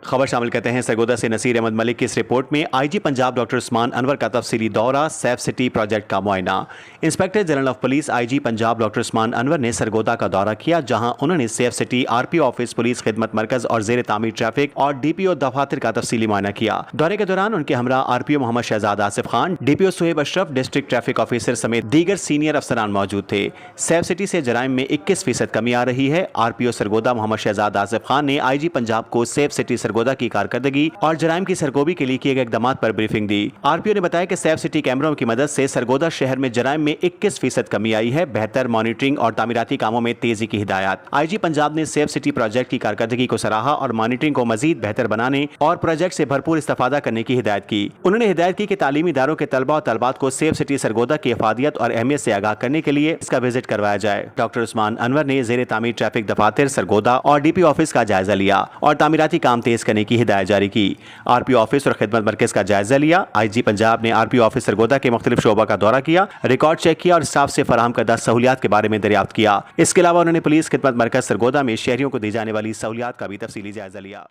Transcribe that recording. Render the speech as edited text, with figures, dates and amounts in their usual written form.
खबर शामिल करते हैं सरगोदा से नसीर अहमद मलिक की इस रिपोर्ट में। आईजी पंजाब डॉक्टर उस्मान अनवर का तफसीली दौरा, सेफ सिटी प्रोजेक्ट का मुआयना। Inspector general of police IG Punjab doctor Usman Anwar ने सरगोदा का दौरा किया, जहां उन्होंने safe city, RPO office, police खिदमत मरकज और जेर तामीर ट्रैफिक और डीपीओ दफातर का तफसीली मुआयना किया। दौरे के दौरान उनके हमरा RPO Mohammad Shahzad Asif Khan, DPO Suhaib Ashraf, district traffic officer समेत दीगर सीनियर अफसरान मौजूद थे। सेफ सिटी से जराइम में 21% कमी आ रही है। आरपीओ सरगोदा मोहम्मद शहजाद आसिफ खान ने आईजी पंजाब को सेफ सिटी सरगोदा की कारकर्दगी और जराइम की सरगोबी के लिए किए गए इकदाम पर ब्रीफिंग दी। आरपीओ ने बताया कि सेफ सिटी कैमरों की मदद से सरगोदा शहर में जराइम में 21% कमी आई है। बेहतर मॉनिटरिंग और तामीराती कामों में तेजी की हिदायत। आईजी पंजाब ने सेफ सिटी प्रोजेक्ट की कारकर्दगी को सराहा और मॉनिटरिंग को मजीद बेहतर बनाने और प्रोजेक्ट से भरपूर इस्तेफादा करने की हिदायत की। उन्होंने हिदायत की कि तालीमी इदारों के तलबा और तलबात को सेफ सिटी सरगोदा की इफादियत और अहमियत से आगाह करने के लिए इसका विजिट करवाया जाए। डॉक्टर उस्मान अनवर ने जेर तामीर ट्रैफिक दफातर सरगोदा और डीपी ऑफिस का जायजा लिया और तामीराती काम तेज करने की हिदायत जारी की। आरपीओ ऑफिस और खिदमत मरकज का जायजा लिया। आईजी पंजाब ने आरपीओ ऑफिस सरगोदा के मुख्तलिफ शोबा का दौरा किया, रिकॉर्ड चेक किया और स्टाफ से फराहम करदा सहूलियात के बारे में दरियाफ्त किया। इसके अलावा उन्होंने पुलिस खिदमत मरकज सरगोदा में शहरियों को दी जाने वाली सहूलियात का भी तफसीली जायजा लिया।